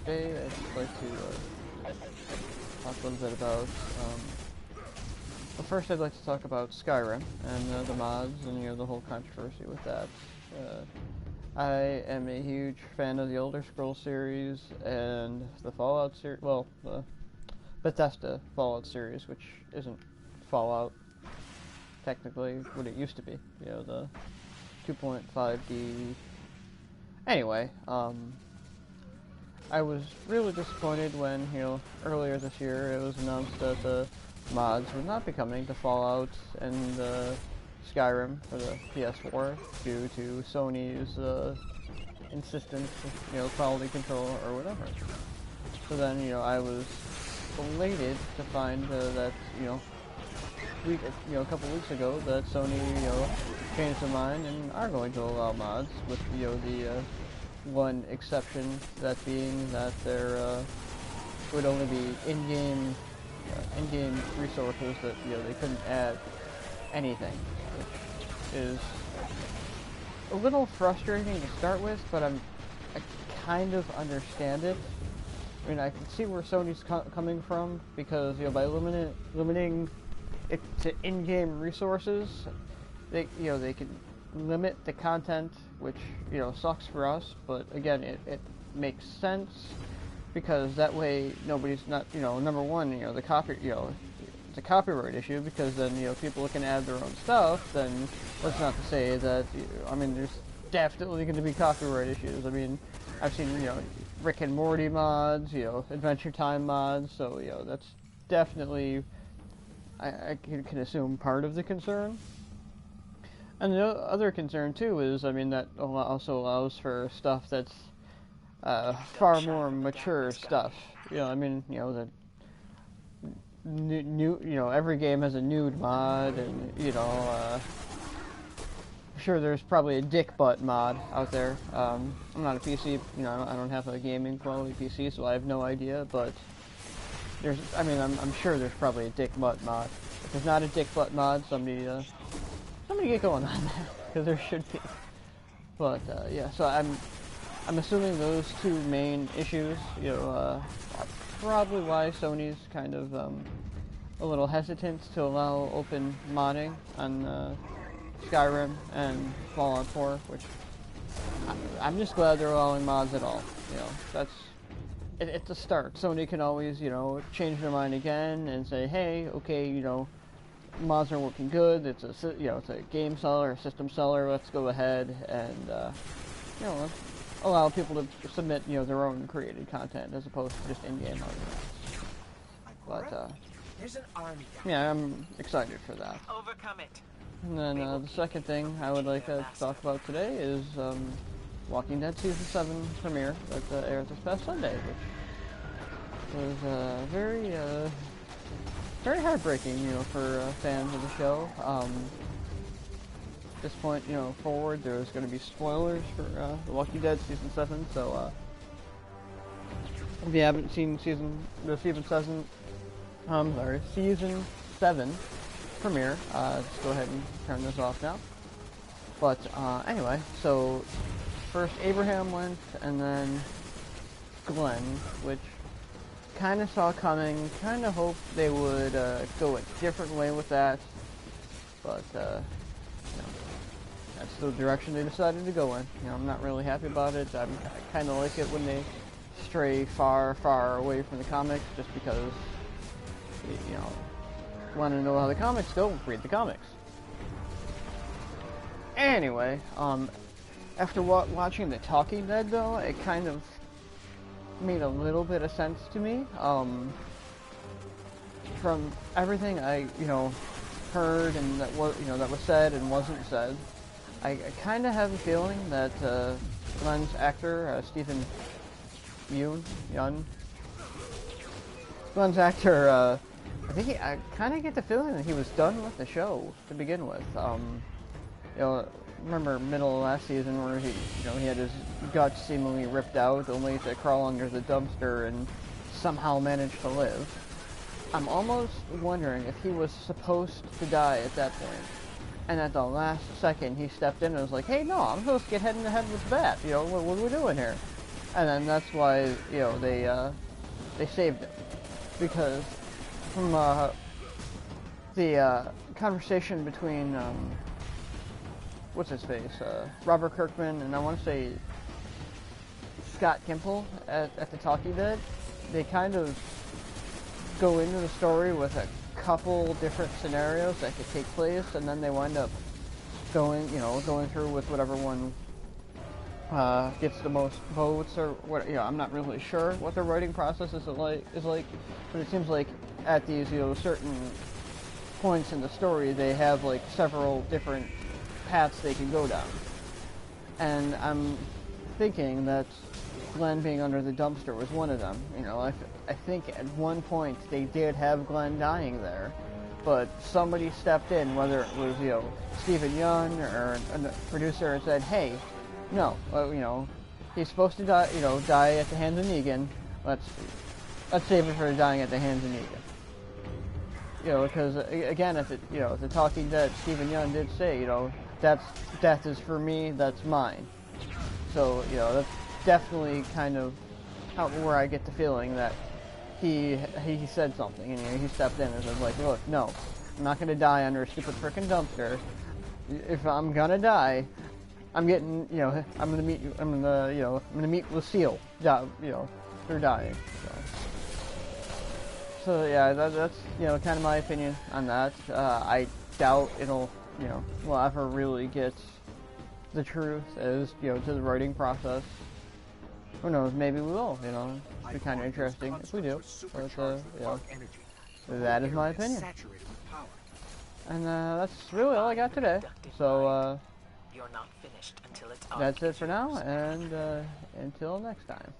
today I'd just like to talk a little bit about, well, first I'd like to talk about Skyrim and the mods and, the whole controversy with that. I am a huge fan of the Elder Scrolls series and the Fallout series, well, the Bethesda Fallout series, which isn't Fallout, technically, what it used to be, the 2.5D. Anyway, I was really disappointed when, earlier this year it was announced that the mods would not be coming to Fallout and Skyrim for the PS4 due to Sony's insistence of, quality control or whatever. So then, I was elated to find that, a couple weeks ago that Sony, changed their mind and are going to allow mods with, the one exception, that being that there would only be in-game resources that, they couldn't add anything, which is a little frustrating to start with, but I kind of understand it. I mean, I can see where Sony's coming from, because, by limiting it to in-game resources, they can limit the content, which, sucks for us, but again, it makes sense, because that way nobody's not, number one, it's a copyright issue, because then, people can add their own stuff. Then that's not to say that, there's definitely going to be copyright issues. I mean, I've seen, Rick and Morty mods, Adventure Time mods, so, that's definitely, I can assume, part of the concern. And the other concern, too, is, that also allows for stuff that's far more mature stuff. The new, every game has a nude mod, and, I'm sure there's probably a dick butt mod out there. I'm not a PC, I don't have a gaming quality PC, so I have no idea, but there's, I'm sure there's probably a dick butt mod. If there's not a dick butt mod, somebody get going on that, because there should be. But, yeah, so I'm assuming those two main issues, are probably why Sony's kind of, a little hesitant to allow open modding on, Skyrim and Fallout 4, which I'm just glad they're allowing mods at all. It's a start. Sony can always, change their mind again and say, hey, okay, mods are working good. It's a game seller, a system seller. Let's go ahead and, allow people to submit, their own created content as opposed to just in-game arguments. But, yeah, I'm excited for that. Overcome it. And then the second thing I would like to talk about today is Walking Dead Season 7 premiere that aired this past Sunday, which was very heartbreaking, for fans of the show. At this point, forward, there's going to be spoilers for The Walking Dead Season 7, so if you haven't seen Season 7 premiere, just go ahead and turn this off now. But anyway, so first Abraham went, and then Glenn, which kind of saw coming, kind of hoped they would go a different way with that, but that's the direction they decided to go in. I'm not really happy about it. I kind of like it when they stray far, far away from the comics, just because, want to know how the comics go, read the comics. Anyway, after watching The Talking Dead, though, it kind of made a little bit of sense to me. From everything I, heard and that was said and wasn't said, I kind of have a feeling that Glenn's actor, Stephen Yeun, Glenn's actor, I kind of get the feeling that he was done with the show to begin with. Remember middle of last season where he had his guts seemingly ripped out, only to crawl under the dumpster and somehow manage to live. I'm almost wondering if he was supposed to die at that point, and at the last second he stepped in and was like, "Hey, no, I'm supposed to get head in the head with the bat. What are we doing here?" and then that's why, you know, they saved him, because from the conversation between what's his face, Robert Kirkman, and I want to say Scott Gimple at the Talking Dead, they kind of go into the story with a couple different scenarios that could take place, and then they wind up going through with whatever one gets the most votes, or what. You know, I'm not really sure what their writing process is like, but it seems like at these, you know, certain points in the story, they have like several different paths they can go down. And I'm thinking that Glenn being under the dumpster was one of them. You know, I think at one point they did have Glenn dying there, but somebody stepped in, whether it was, you know, Stephen Young or a producer, and said, hey, no, you know, he's supposed to die, you know, die at the hands of Negan. Let's save it for dying at the hands of Negan. You know, because again, if the Talking Dead, Stephen Young did say, you know, death is for me, that's mine. So, you know, that's definitely kind of where I get the feeling that he said something, and, you know, he stepped in and was like, look, no, I'm not gonna die under a stupid frickin' dumpster. If I'm gonna die, I'm getting, you know, I'm gonna meet Lucille, you know, for dying. So yeah, that's, you know, kind of my opinion on that. I doubt it'll, you know, we'll ever really get the truth as, you know, to the writing process. Who knows? Maybe we will. You know, it'd be kind of interesting if we do. But you know, that is my opinion. And that's really all I got today. So that's it for now, and until next time.